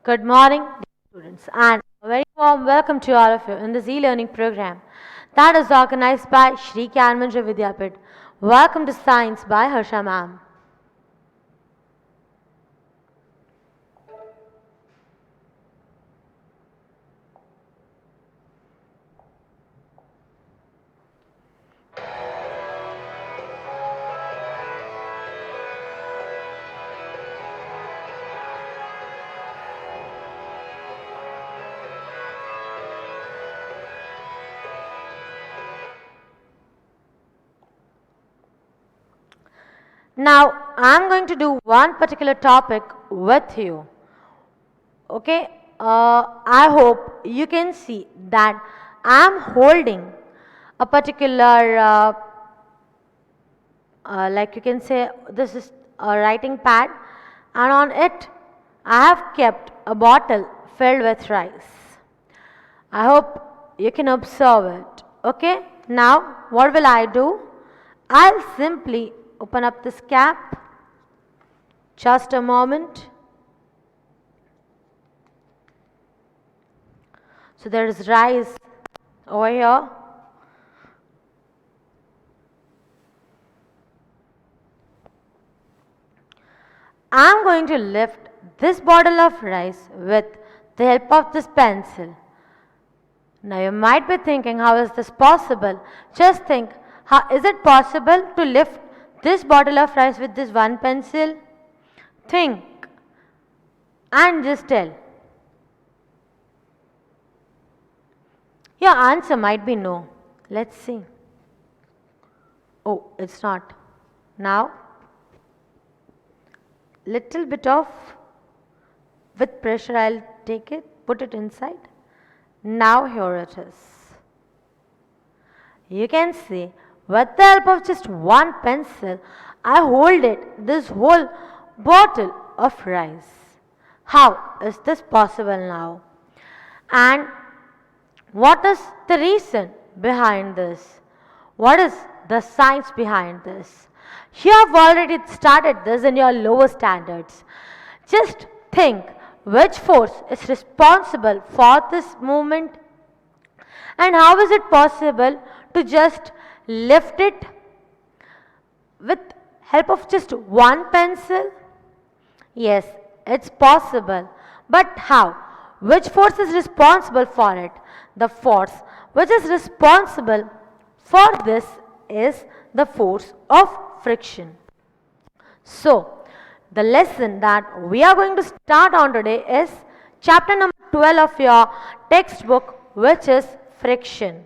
Good morning, dear students, and a very warm welcome to all of you in this e-learning program that is organized by Shri Kanmanjra Vidyapit. Welcome to Science by Harsha Ma'am. Now, I'm going to do one particular topic with you. Okay, I hope you can see that I'm holding a particular, like you can say, this is a writing pad, and on it I have kept a bottle filled with rice. I hope you can observe it. Okay, now what will I do? I'll simply open up this cap. Just a moment. So there is rice over here. I'm going to lift this bottle of rice with the help of this pencil. Now you might be thinking, how is this possible? Just think, how is it possible to lift this bottle of rice with this one pencil? Think and just tell. Your answer might be no. Let's see. Oh, it's not. Now, little bit of, with pressure I'll take it, put it inside. Now here it is. You can see, with the help of just one pencil, I hold it, this whole bottle of rice. How is this possible now? And what is the reason behind this? What is the science behind this? You have already started this in your lower standards. Just think which force is responsible for this movement, and how is it possible to just lift it with help of just one pencil? Yes, it's possible. But how? Which force is responsible for it? The force which is responsible for this is the force of friction. So, the lesson that we are going to start on today is chapter number 12 of your textbook, which is friction.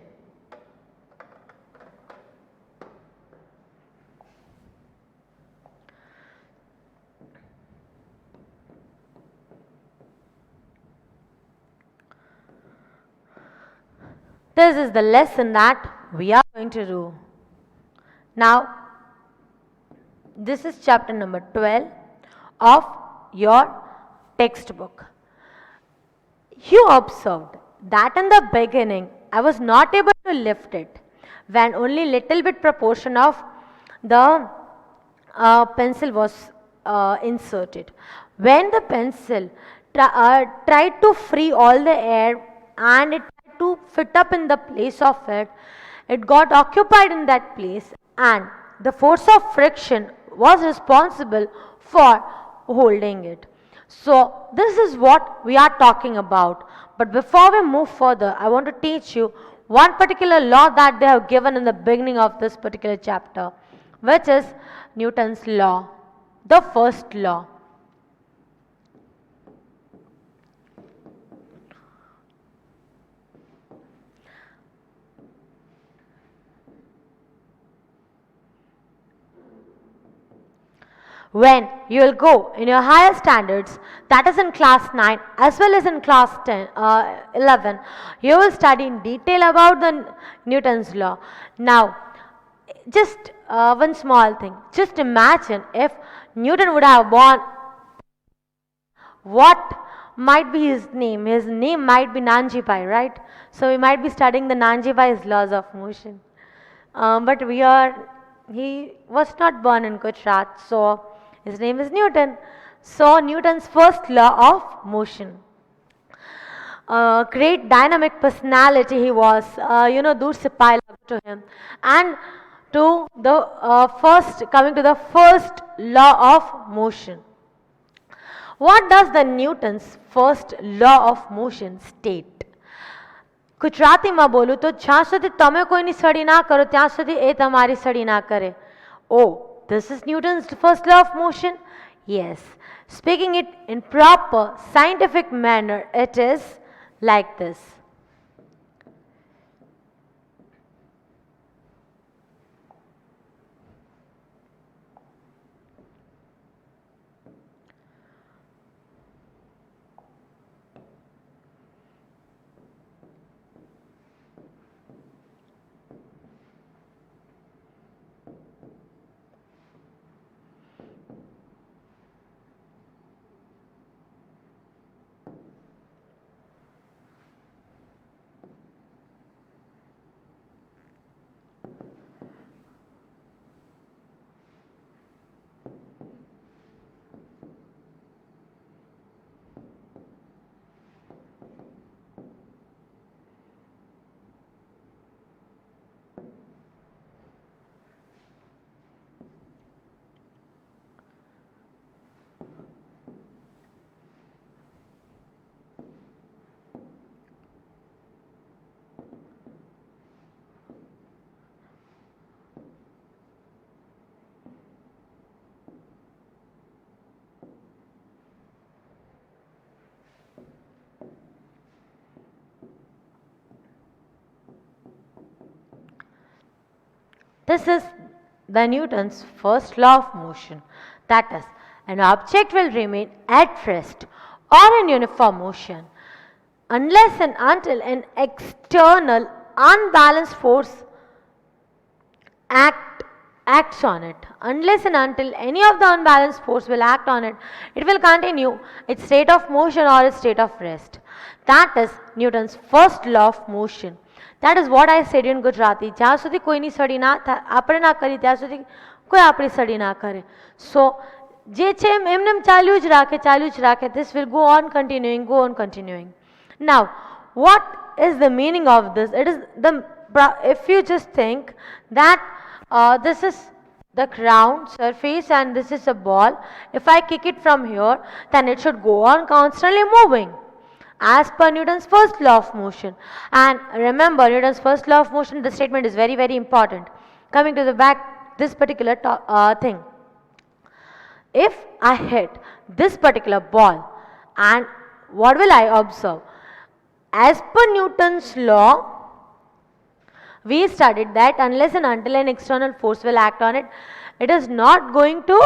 This is the lesson that we are going to do. Now, this is chapter number 12 of your textbook. You observed that in the beginning I was not able to lift it when only little bit proportion of the pencil was inserted. When the pencil tried to free all the air and it tried to fit up in the place of it, it got occupied in that place, and the force of friction was responsible for holding it. So this is what we are talking about. But before we move further, I want to teach you one particular law that they have given in the beginning of this particular chapter, which is Newton's law, the first law. When you will go in your higher standards, that is in class 9 as well as in class 11, you will study in detail about the Newton's law. Now, just one small thing. Just imagine if Newton would have born, what might be his name? His name might be Nanjipai, right? So we might be studying the Nanjipai's laws of motion. But he was not born in Gujarat, so his name is Newton. So Newton's first law of motion. great dynamic personality he was. दूर से पाए to him. And to the coming to the first law of motion. What does the Newton's first law of motion state? ગુજરાતીમાં બોલું તો જ્યાં સુધી તમે કોઈની સડી ના કરો ત્યાં સુધી એ તમારી સડી ના કરે. Oh, this is Newton's first law of motion? Yes. Speaking it in proper scientific manner, it is like this. This is the Newton's first law of motion. That is, an object will remain at rest or in uniform motion unless and until an external unbalanced force acts on it. Unless and until any of the unbalanced force will act on it, it will continue its state of motion or its state of rest. That is Newton's first law of motion. That is what I said in Gujarati. જ્યાં સુધી કોઈની સડી ના આપણે ના કરી ત્યાં સુધી કોઈ આપણી સડી ના કરે. So જે છે એમને ચાલ્યું જ રાખે. This will go on continuing. Now, what is the meaning of this? It is if you just think that this is the ground surface and this is a ball. If I kick it from here, then it should go on constantly moving, as per Newton's first law of motion. And remember, Newton's first law of motion, the statement is very, very important. Coming to the back, this particular thing. If I hit this particular ball, and what will I observe? As per Newton's law, we studied that unless and until an external force will act on it, it is not going to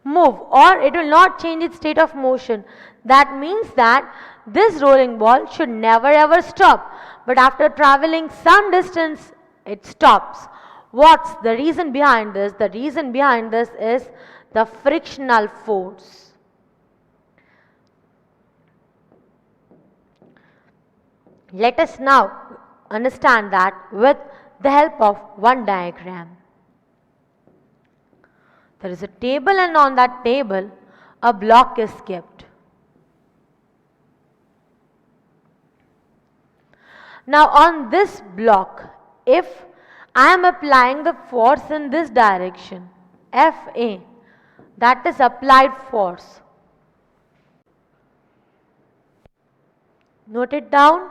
move, or it will not change its state of motion. That means that this rolling ball should never ever stop, but after traveling some distance it stops. What's the reason behind this? The reason behind this is the frictional force. Let us now understand that with the help of one diagram. There is a table, and on that table a block is kept. Now on this block, if I am applying the force in this direction, Fa, that is applied force. Note it down.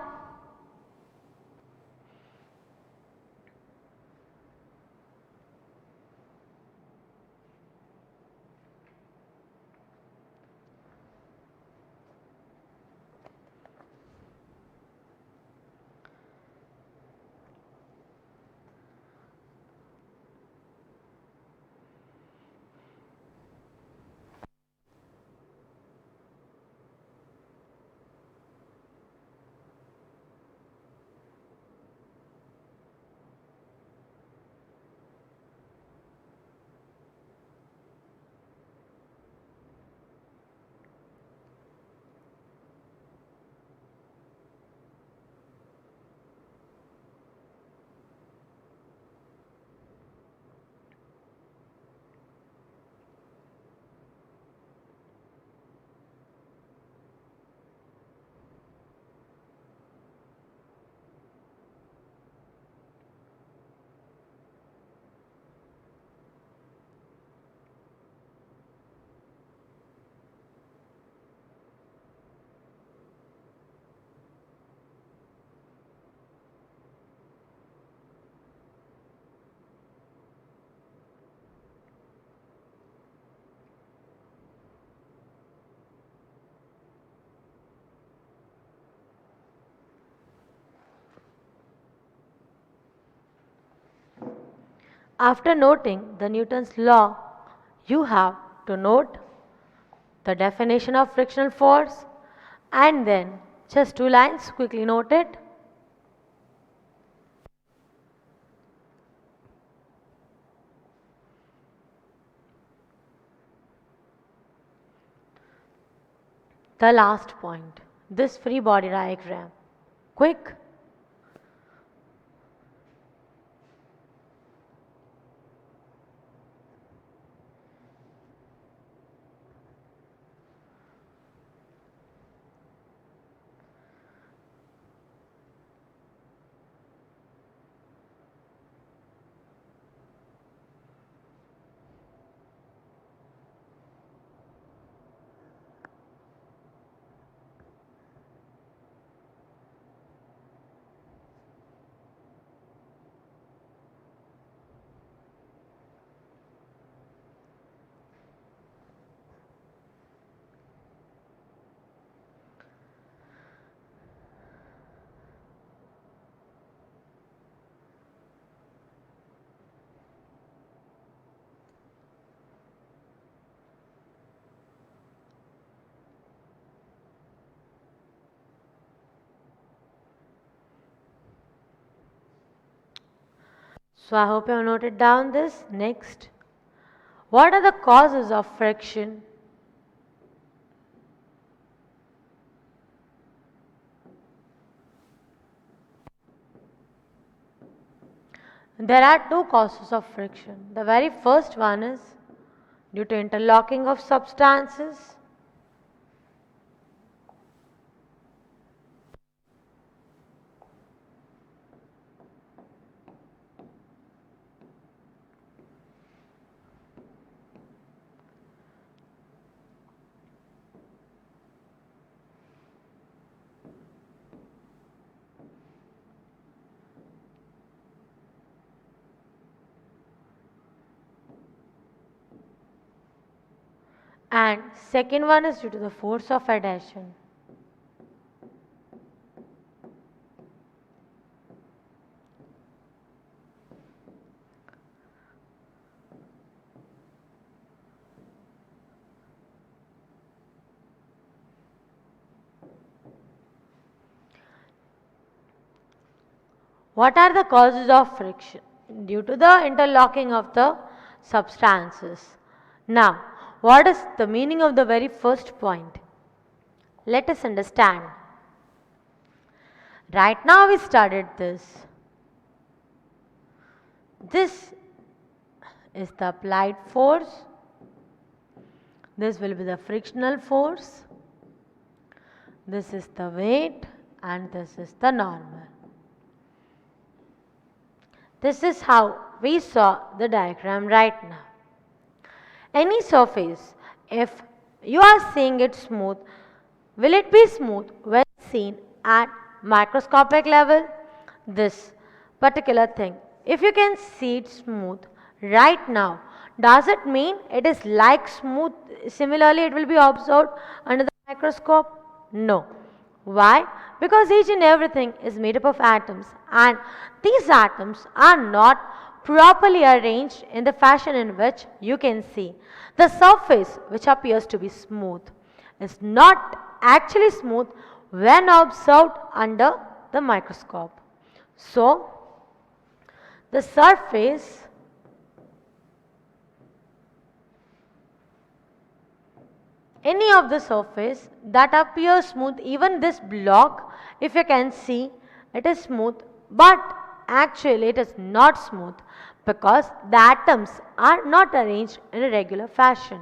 After noting the Newton's law, you have to note the definition of frictional force and then just two lines quickly note it. The last point, this free body diagram. Quick. So I hope you have noted down this. Next, what are the causes of friction? There are two causes of friction. The very first one is due to interlocking of substances. And second one is due to the force of adhesion. What are the causes of friction? Due to the interlocking of the substances. Now, what is the meaning of the very first point? Let us understand. Right now we started this. This is the applied force. This will be the frictional force. This is the weight and this is the normal. This is how we saw the diagram right now. Any surface, if you are seeing it smooth, will it be smooth when seen at microscopic level? This particular thing, if you can see it smooth right now, does it mean it is like smooth? Similarly, it will be observed under the microscope? No. Why? Because each and everything is made up of atoms, and these atoms are not properly arranged in the fashion in which you can see. The surface which appears to be smooth is not actually smooth when observed under the microscope. So, the surface any of the surface that appears smooth, even this block, if you can see, it is smooth, but actually it is not smooth because the atoms are not arranged in a regular fashion.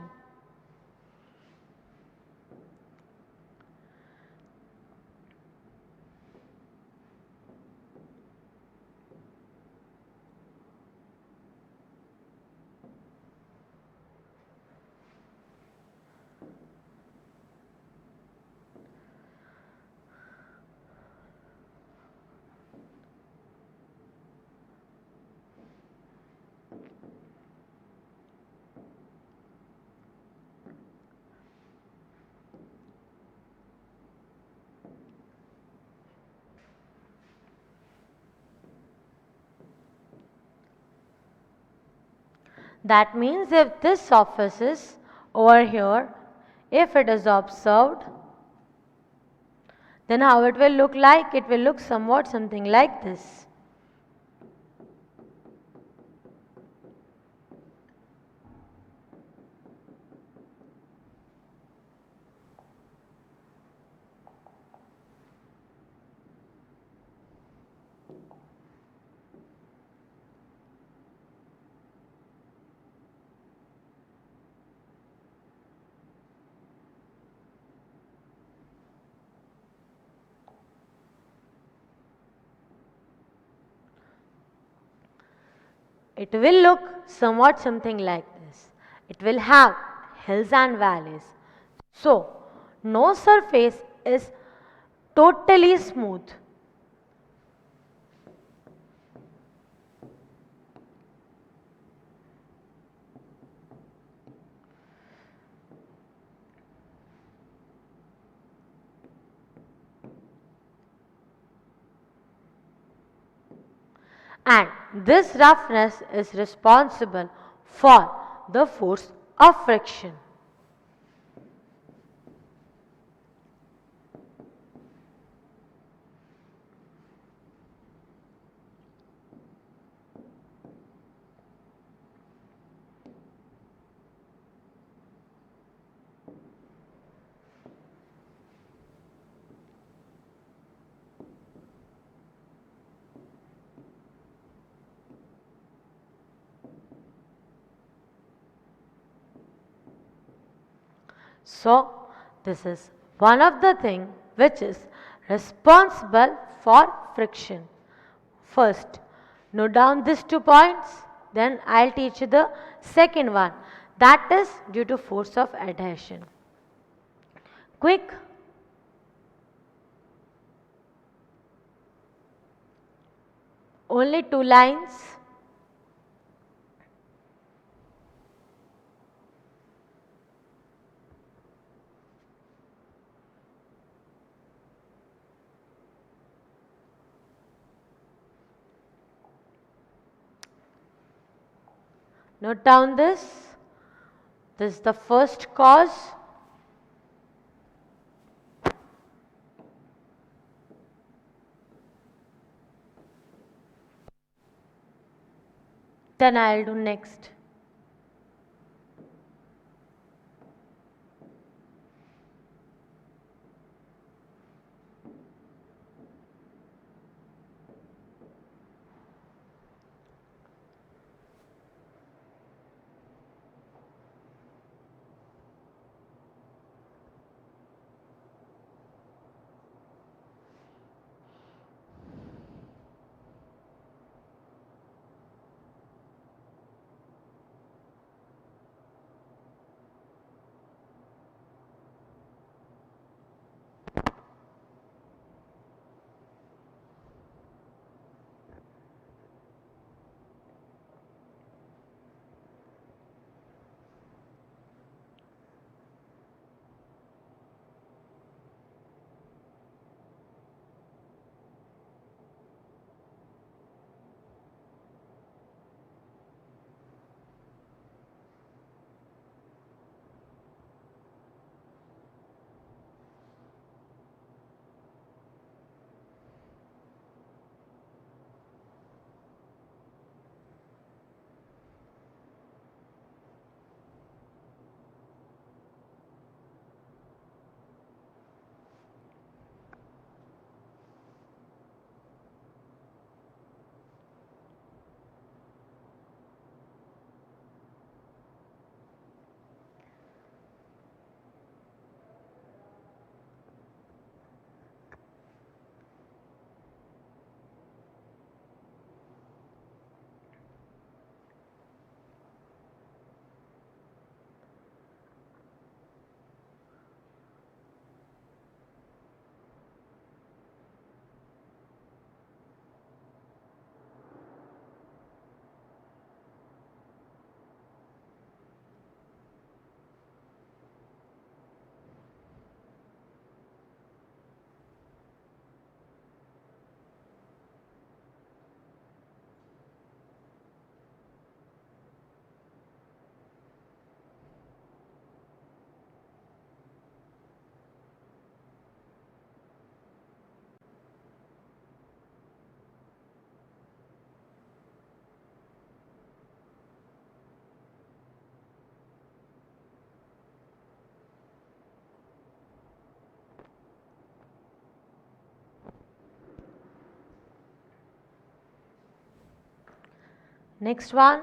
That means if this surface is over here, if it is observed, then how it will look like? It will look somewhat something like this. It will look somewhat something like this. It will have hills and valleys. So, no surface is totally smooth. And this roughness is responsible for the force of friction. So, this is one of the things which is responsible for friction. First, note down these 2 points, then I'll teach you the second one, that is due to force of adhesion. Quick. Only 2 lines. Note down this. This is the first cause. Then I'll do next. Next one,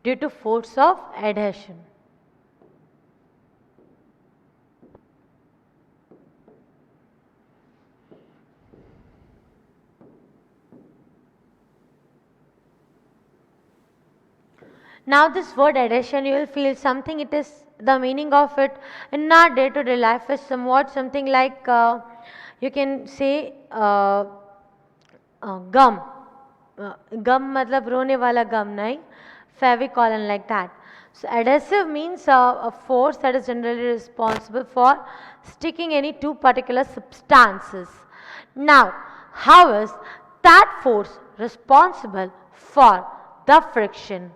due to force of adhesion. Now this word adhesion, you will feel something, it is the meaning of it in our day to day life is somewhat something like you can say gum. Gum मतलब रोने वाला gum नहीं, Fevicol and like that. So adhesive means a force that is generally responsible for sticking any two particular substances. Now, how is that force responsible for the friction?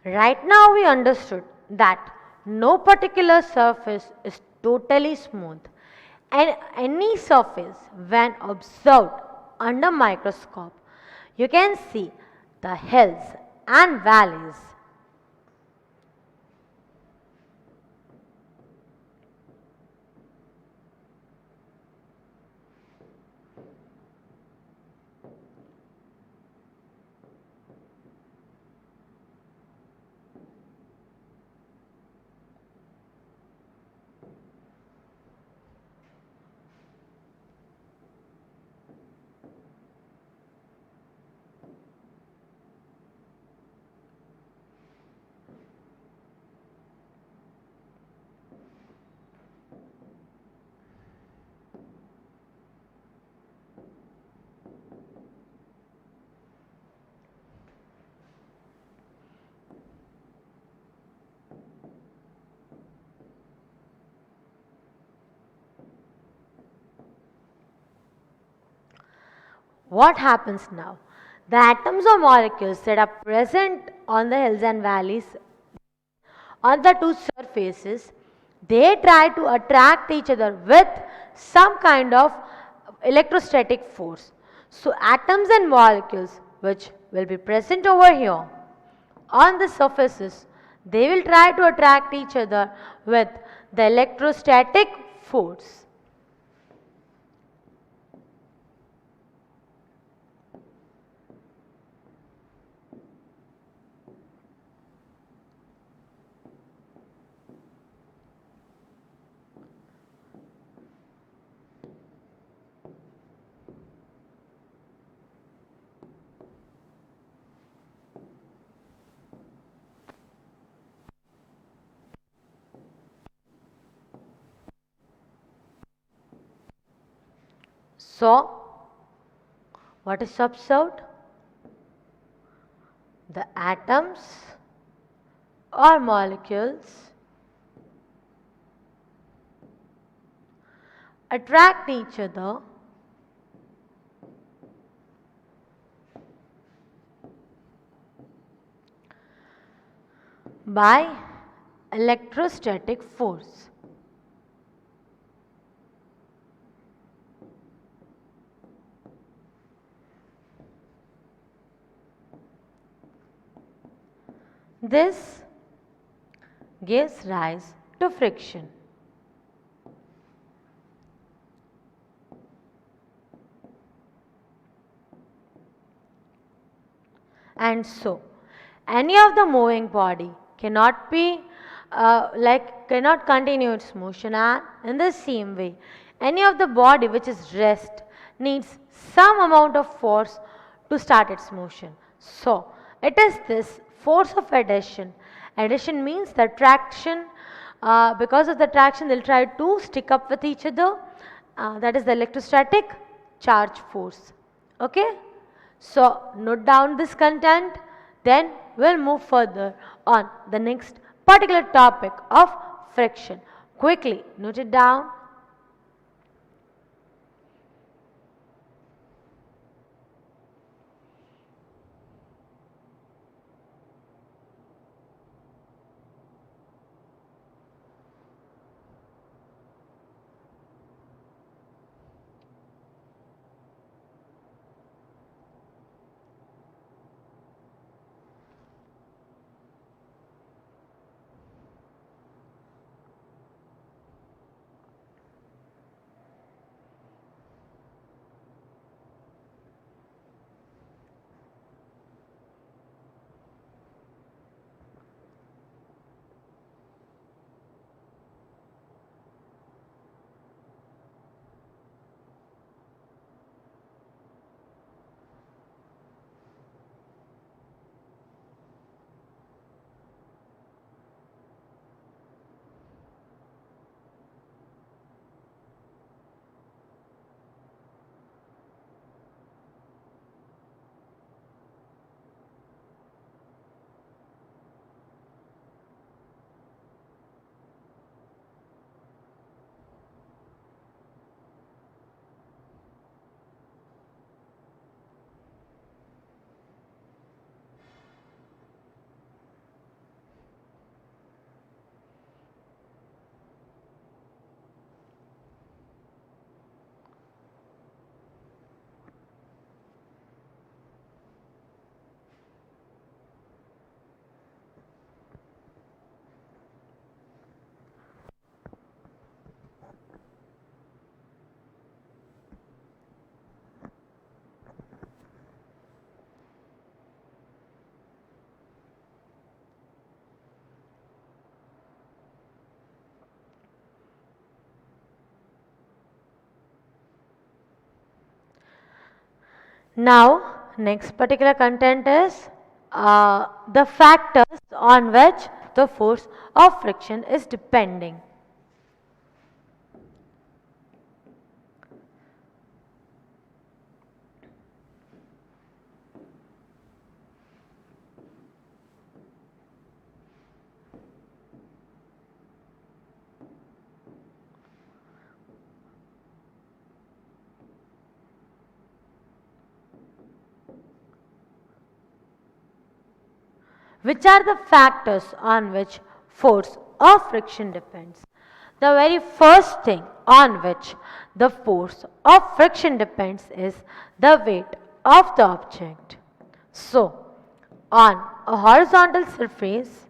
Right now we understood that no particular surface is totally smooth, and any surface when observed under microscope you can see the hills and valleys. What happens now? The atoms or molecules that are present on the hills and valleys on the two surfaces, they try to attract each other with some kind of electrostatic force. So atoms and molecules which will be present over here on the surfaces, they will try to attract each other with the electrostatic force. So, what is observed? The atoms or molecules attract each other by electrostatic force. This gives rise to friction. And so, any of the moving body cannot be cannot continue its motion, and in the same way any of the body which is rest needs some amount of force to start its motion. So, it is this force of adhesion. Adhesion means the traction, because of the traction they will try to stick up with each other, that is the electrostatic charge force. Okay? So, note down this content, then we will move further on the next particular topic of friction. Quickly note it down. Now, next particular content is the factors on which the force of friction is depending. Which are the factors on which force of friction depends? The very first thing on which the force of friction depends is the weight of the object. So, on a horizontal surface,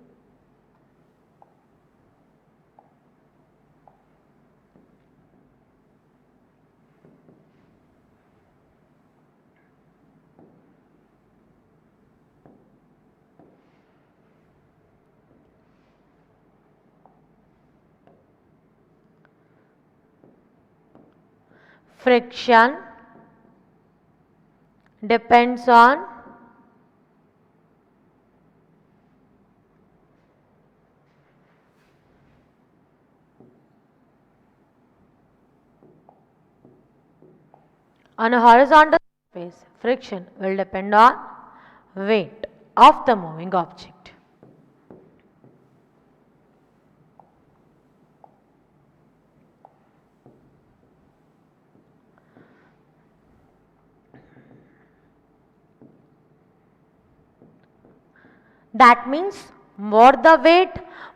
friction depends on a horizontal surface, friction will depend on weight of the moving object. That means more the weight,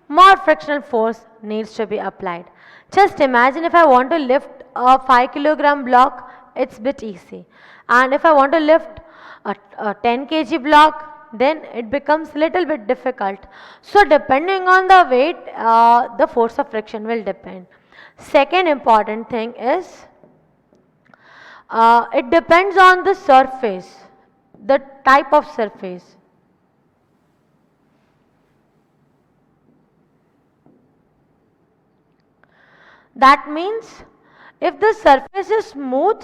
more frictional force needs to be applied. Just imagine if I want to lift a 5 kilogram block, it's a bit easy. And if I want to lift a 10 kg block, then it becomes little bit difficult. So depending on the weight, the force of friction will depend. Second important thing is, it depends on the surface, the type of surface. That means if the surface is smooth,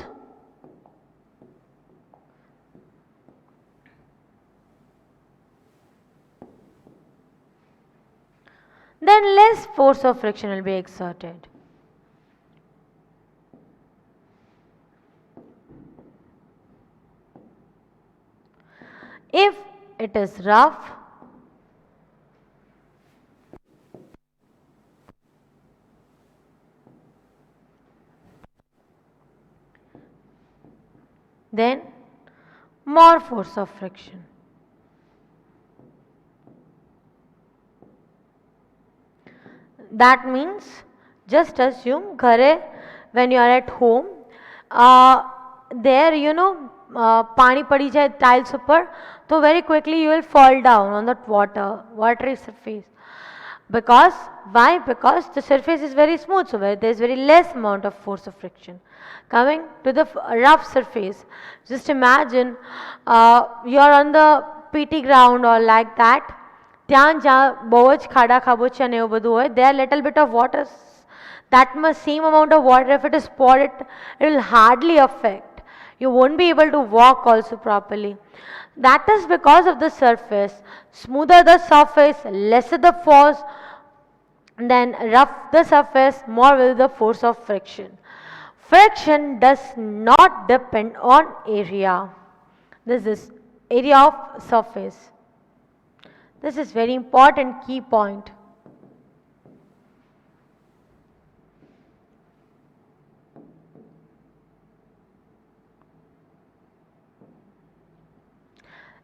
then less force of friction will be exerted. If it is rough, then more force of friction. That means, just assume ghare, when you are at home, there pani padi jai tiles upar, so very quickly you will fall down on that watery surface. Because why? Because the surface is very smooth, so there is very less amount of force of friction. Coming to the rough surface, just imagine you are on the PT ground or like that. ત્યાં જ્યાં બહુ જ ખાડા ખાબોચિયા ને એવું બધું હોય, there little bit of water, that much same amount of water, if it is poured, it will hardly affect. You won't be able to walk also properly. That is because of the surface. Smoother the surface, lesser the force, then rough the surface, more will the force of friction. Friction does not depend on area. This is area of surface. This is very important key point.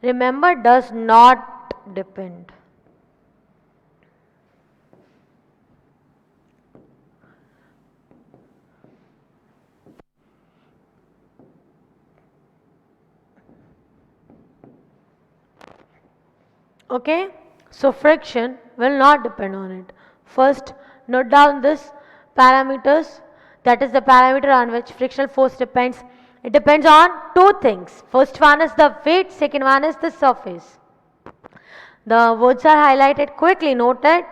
Remember, does not depend. Okay, so friction will not depend on it. First, note down this parameters, that is the parameter on which frictional force depends. It depends on two things. First one is the weight, second one is the surface. The words are highlighted, quickly note it.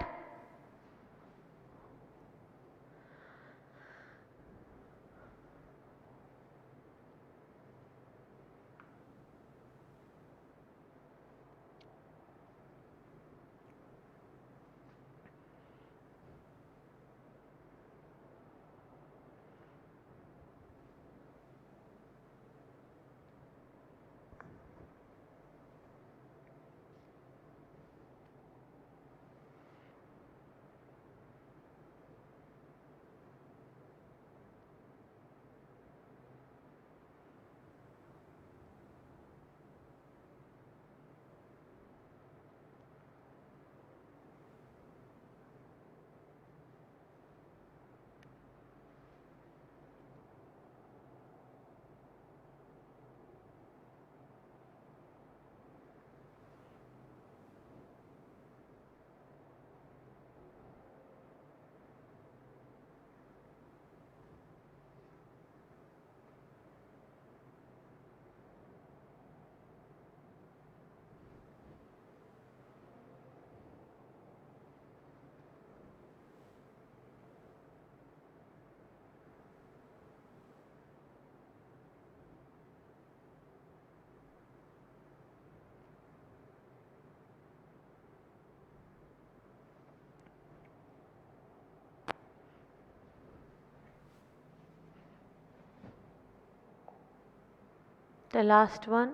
The last one,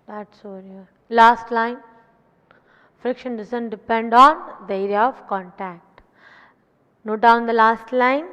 that's over here. Last line, friction doesn't depend on the area of contact. Note down the last line.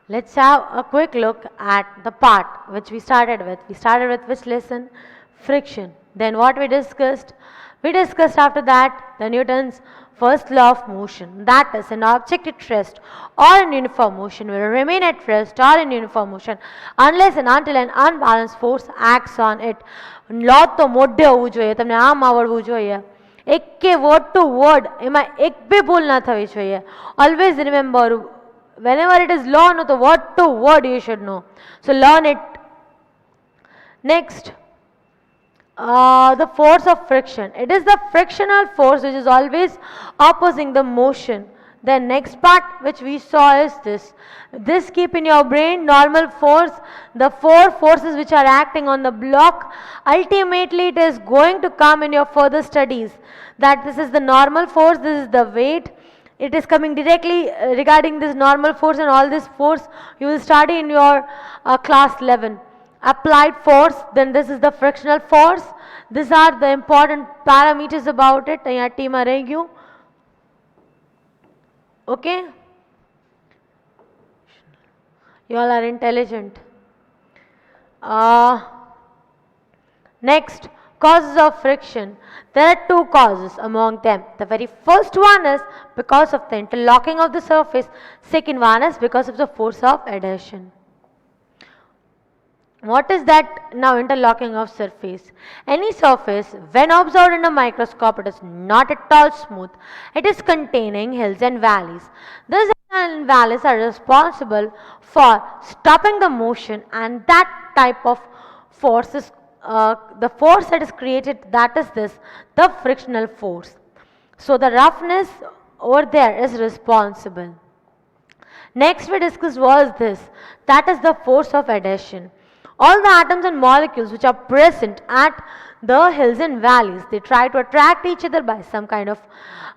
Let's have a quick look at the part which we started with. We started with which lesson? Friction. Then what we discussed? We discussed after that the Newton's first law of motion. That is, an object at rest or in uniform motion will remain at rest or in uniform motion unless and until an unbalanced force acts on it. Law તો મોઢે હોવું જોઈએ, તમને આમ આવડવું જોઈએ. એકે word to word એમાં એક બી ભૂલ ના થવી જોઈએ. Always remember, whenever it is law, no, the word to word you should know. So learn it. Next, the force of friction. It is the frictional force which is always opposing the motion. The next part which we saw is this. This keep in your brain: normal force, the four forces which are acting on the block. Ultimately it is going to come in your further studies that this is the normal force, this is the weight. It is coming directly regarding this normal force, and all this force you will study in your class 11. Applied force, then this is the frictional force. These are the important parameters about it. અહીંયા T માં રહી ગયું. Okay? You all are intelligent. Next, causes of friction. There are two causes among them. The very first one is because of the interlocking of the surface. Second one is because of the force of adhesion. What is that now? Interlocking of surface. Any surface, when observed in a microscope, it is not at all smooth. It is containing hills and valleys. These hills and valleys are responsible for stopping the motion, and that type of force is the force that is created, that is this, the frictional force. So the roughness over there is responsible. Next we discussed was this, that is the force of adhesion. All the atoms and molecules which are present at the hills and valleys, they try to attract each other by some kind of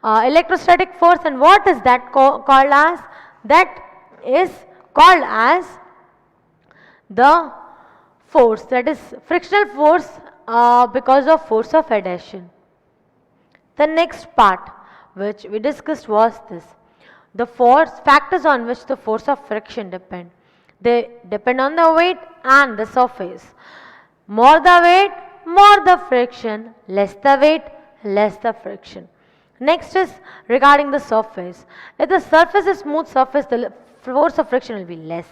electrostatic force. And what is that called as? That is called as the force, that is frictional force because of force of adhesion. The next part which we discussed was this, the force factors on which the force of friction depend. They depend on the weight and the surface. More the weight, more the friction. Less the weight, less the friction. Next is regarding the surface. If the surface is smooth surface, the force of friction will be less.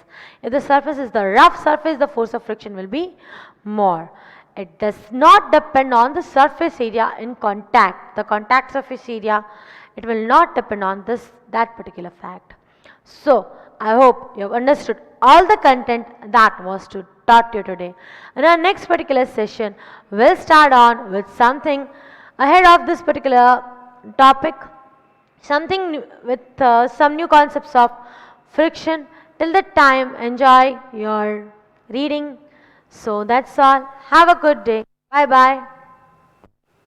If the surface is the rough surface, the force of friction will be more. It does not depend on the surface area in contact. The contact surface area, it will not depend on that particular fact. So I hope you have understood all the content that was taught to you today. In our next particular session, we'll start on with something ahead of this particular topic, something with some new concepts of friction. Till that time, enjoy your reading. So that's all. Have a good day. Bye bye.